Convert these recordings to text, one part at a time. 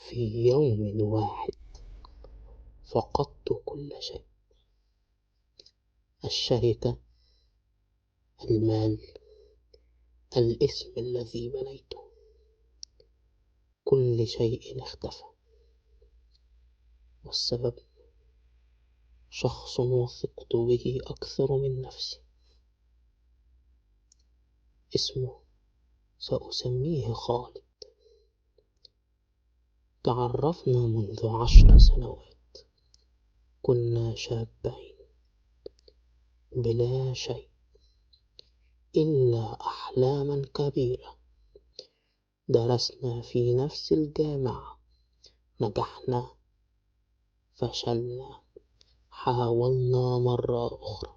في يوم واحد فقدت كل شيء: الشركة، المال، الاسم الذي بنيته. كل شيء اختفى، والسبب شخص وثقت به أكثر من نفسي. اسمه سأسميه خالد. تعرفنا منذ 10 سنوات. كنا شابين بلا شيء إلا أحلاما كبيرة. درسنا في نفس الجامعة، نجحنا، فشلنا، حاولنا مرة أخرى.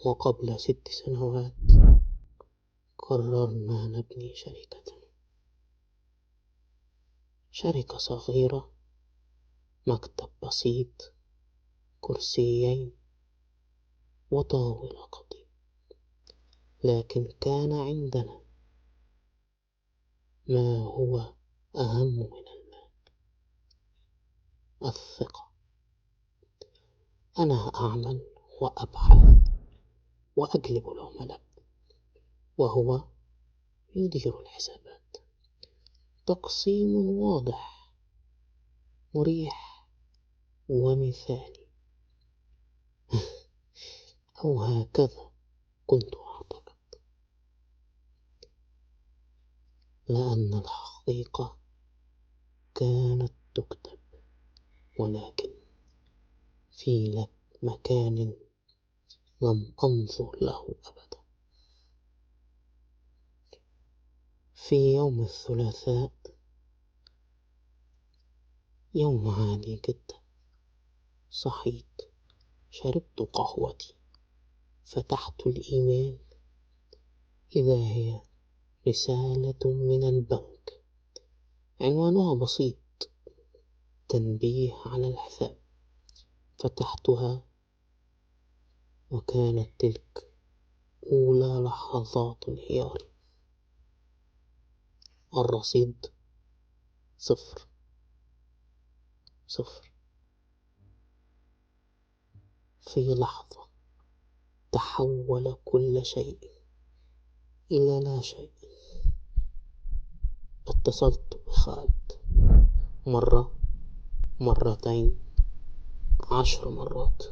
وقبل 6 سنوات قررنا نبني شركة صغيرة، مكتب بسيط، كرسيين وطاولة قديمة. لكن كان عندنا ما هو أهم من المال: الثقة. أنا أعمل وأبحث وأجلب العملاء، وهو يدير الحسابات. تقسيم واضح، مريح ومثالي. أو هكذا كنت أعتقد، لأن الحقيقة كانت تكتب، ولكن في مكان لم أنظر له أبدا. في يوم الثلاثاء، يوم عادي جدا، صحيت، شربت قهوتي، فتحت الإيميل، إذا هي رسالة من البنك، عنوانها بسيط: تنبيه على الحساب. فتحتها، وكانت تلك أولى لحظات انهياري. الرصيد 0 0. في لحظة تحول كل شيء إلى لا شيء. اتصلت بخالد مرة، مرتين، 10 مرات،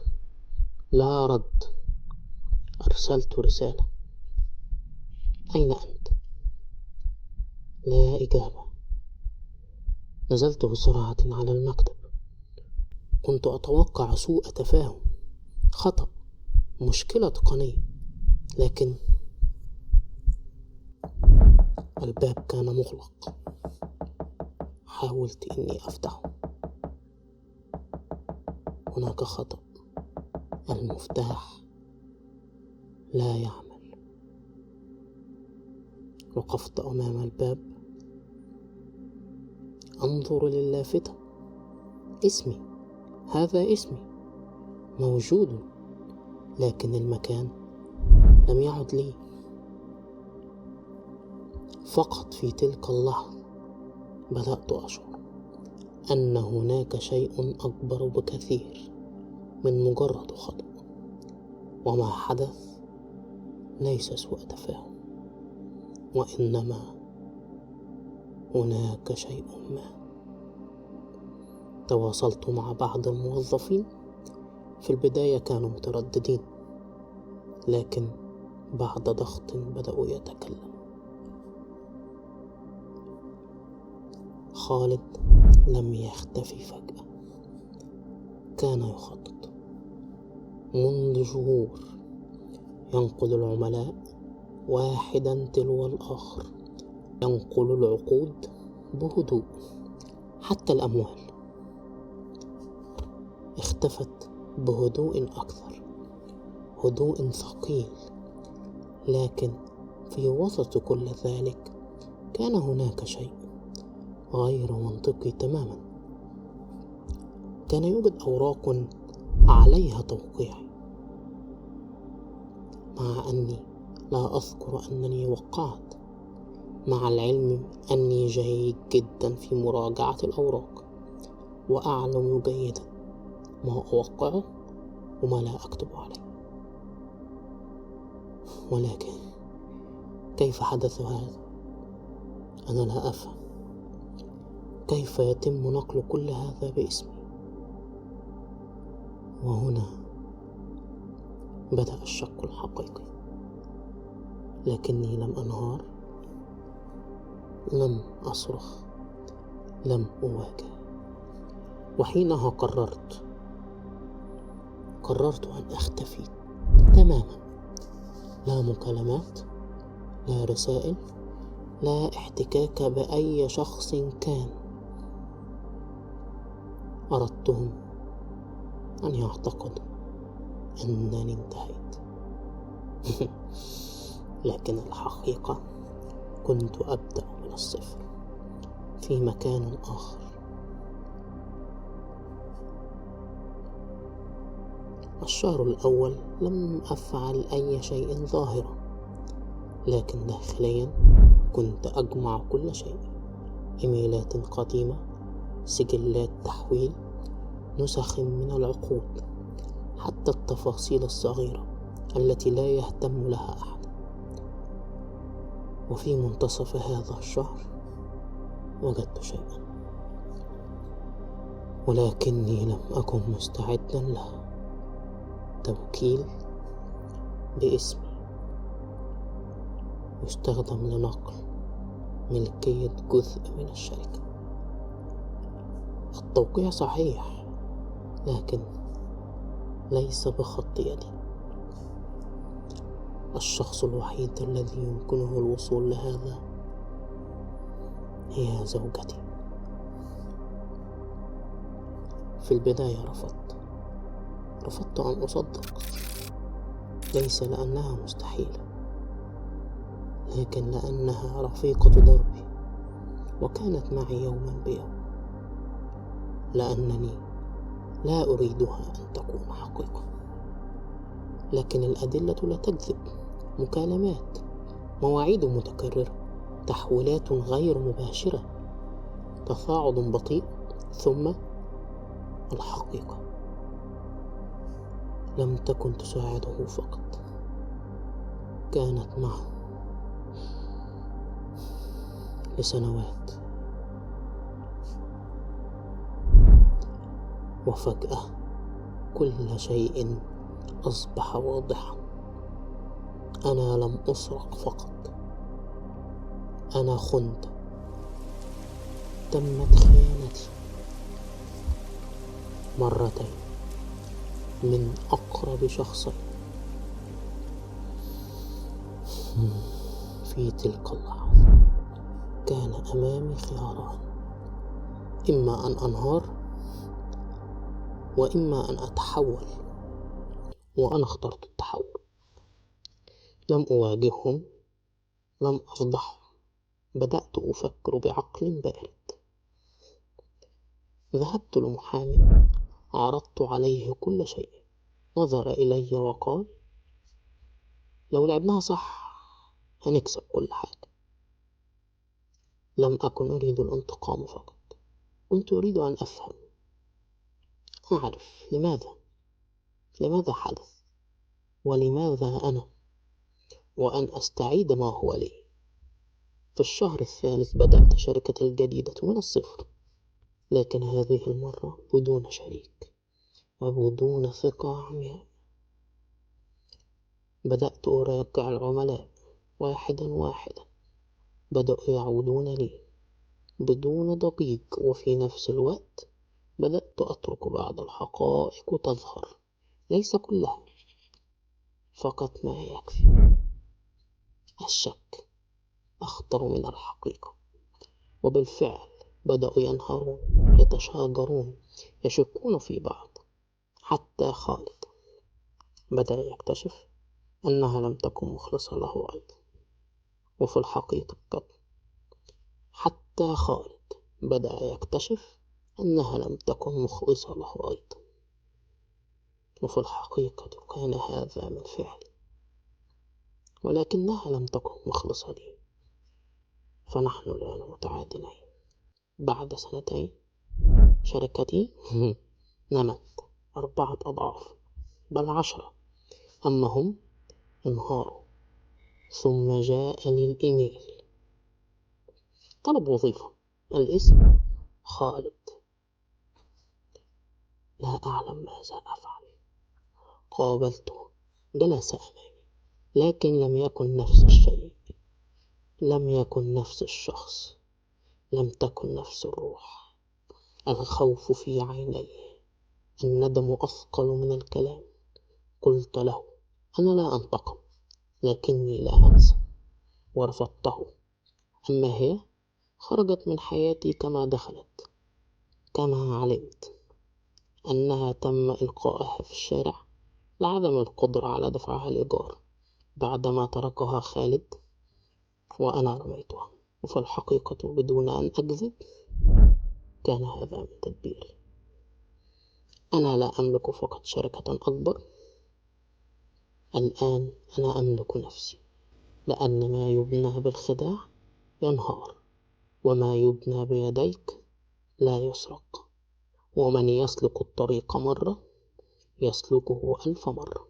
لا رد. أرسلت رسالة: أين أنت؟ لا إجابة. نزلت بسرعة على المكتب. كنت أتوقع سوء تفاهم، خطأ، مشكلة تقنية، لكن الباب كان مغلق. حاولت إني أفتحه. هناك خطأ، المفتاح لا يعمل. وقفت أمام الباب أنظر للافتة. اسمي، هذا اسمي، موجود، لكن المكان لم يعد لي. فقط في تلك اللحظة بدأت أشعر أن هناك شيء أكبر بكثير من مجرد خطأ. وما حدث ليس سوء تفاهم، وإنما هناك شيء ما. تواصلت مع بعض الموظفين. في البداية كانوا مترددين، لكن بعد ضغط بدأوا يتكلموا. خالد لم يختفي فجأة، كان يخطط منذ شهور. ينقل العملاء واحدا تلو الآخر، ينقل العقود بهدوء. حتى الأموال اختفت بهدوء أكثر، هدوء ثقيل. لكن في وسط كل ذلك كان هناك شيء غير منطقي تماما. كان يوجد أوراق عليها توقيعي، مع أني لا أذكر أنني وقعت. مع العلم أني جيد جدا في مراجعة الأوراق، وأعلم جيدا ما أوقعه وما لا أكتب عليه. ولكن كيف حدث هذا؟ أنا لا أفهم. كيف يتم نقل كل هذا باسمي؟ وهنا بدأ الشك الحقيقي. لكني لم أنهار، لم أصرخ، لم أواجه. وحينها قررت أن أختفي تماما. لا مكالمات، لا رسائل، لا احتكاك بأي شخص كان. أردتهم أن يعتقدوا أنني انتهيت. لكن الحقيقة كنت أبدأ من الصفر في مكان آخر. الشهر الأول لم أفعل أي شيء ظاهرا، لكن داخليا كنت أجمع كل شيء: إيميلات قديمة، سجلات تحويل، نسخ من العقود، حتى التفاصيل الصغيرة التي لا يهتم لها أحد. وفي منتصف هذا الشهر وجدت شيئا، ولكني لم أكن مستعدا له. توكيل باسمي يستخدم لنقل ملكية جزء من الشركة. التوقيع صحيح، لكن ليس بخط يدي. الشخص الوحيد الذي يمكنه الوصول لهذا هي زوجتي. في البداية رفضت أن أصدق، ليس لأنها مستحيلة، لكن لأنها رفيقة دربي وكانت معي يوما بيوم. لأنني لا أريدها أن تكون حقيقة. لكن الأدلة لا تكذب. مكالمات، مواعيد متكررة، تحويلات غير مباشرة، تصاعد بطيء، ثم الحقيقة. لم تكن تساعده فقط، كانت معه لسنوات. وفجأة كل شيء أصبح واضحا. أنا لم أسرق فقط، أنا خنت. تمت خيانتي مرتين من أقرب شخصين. في تلك اللحظة كان أمامي خياران: إما أن أنهار، وإما أن أتحول. وأنا اخترت التحول. لم أواجههم، لم أفضحهم. بدأت أفكر بعقل بارد. ذهبت لمحامي، عرضت عليه كل شيء. نظر إلي وقال: لو لعبناها صح هنكسب كل حاجة. لم أكن أريد الانتقام فقط، كنت أريد أن أفهم، أعرف لماذا حدث، ولماذا أنا، وأن أستعيد ما هو لي. في الشهر الثالث بدأت شركتي الجديدة من الصفر، لكن هذه المرة بدون شريك وبدون ثقة عمياء. بدأت أراجع العملاء واحدا واحدا. بدأوا يعودون لي بدون ضجيج، وفي نفس الوقت بدأت أترك بعض الحقائق تظهر، ليس كلها، فقط ما يكفي. الشك أخطر من الحقيقة. وبالفعل بدأوا ينهارون، يتشاجرون، يشكون في بعض. حتى خالد بدأ يكتشف أنها لم تكن مخلصة له أيضا. وفي الحقيقة حتى خالد بدأ يكتشف أنها لم تكن مخلصة له أيضا. وفي الحقيقة كان هذا من فعل، ولكنها لم تكن مخلصة لي. فنحن الآن متعادلين. بعد سنتين شركتي نمت 4 أضعاف بل 10. أما هم انهاروا. ثم جاءني الإيميل، طلب وظيفة، الاسم خالد. لا أعلم ماذا أفعل. قابلته، جلس أمامي، لكن لم يكن نفس الشيء، لم يكن نفس الشخص، لم تكن نفس الروح. الخوف في عينيه، الندم أثقل من الكلام. قلت له: أنا لا أنتقم، لكني لا أنسى. ورفضته. أما هي خرجت من حياتي كما دخلت. كما علمت أنها تم إلقائها في الشارع لعدم القدرة على دفعها الإيجار بعدما تركها خالد، وأنا رميتها. وفي الحقيقة بدون أن أكذب كان هذا من تدبيري. أنا لا أملك فقط شركة أكبر، الآن أنا أملك نفسي، لأن ما يبنى بالخداع ينهار، وما يبنى بيديك لا يسرق. ومن يسلك الطريق مرة يسلكه 1000 مرة.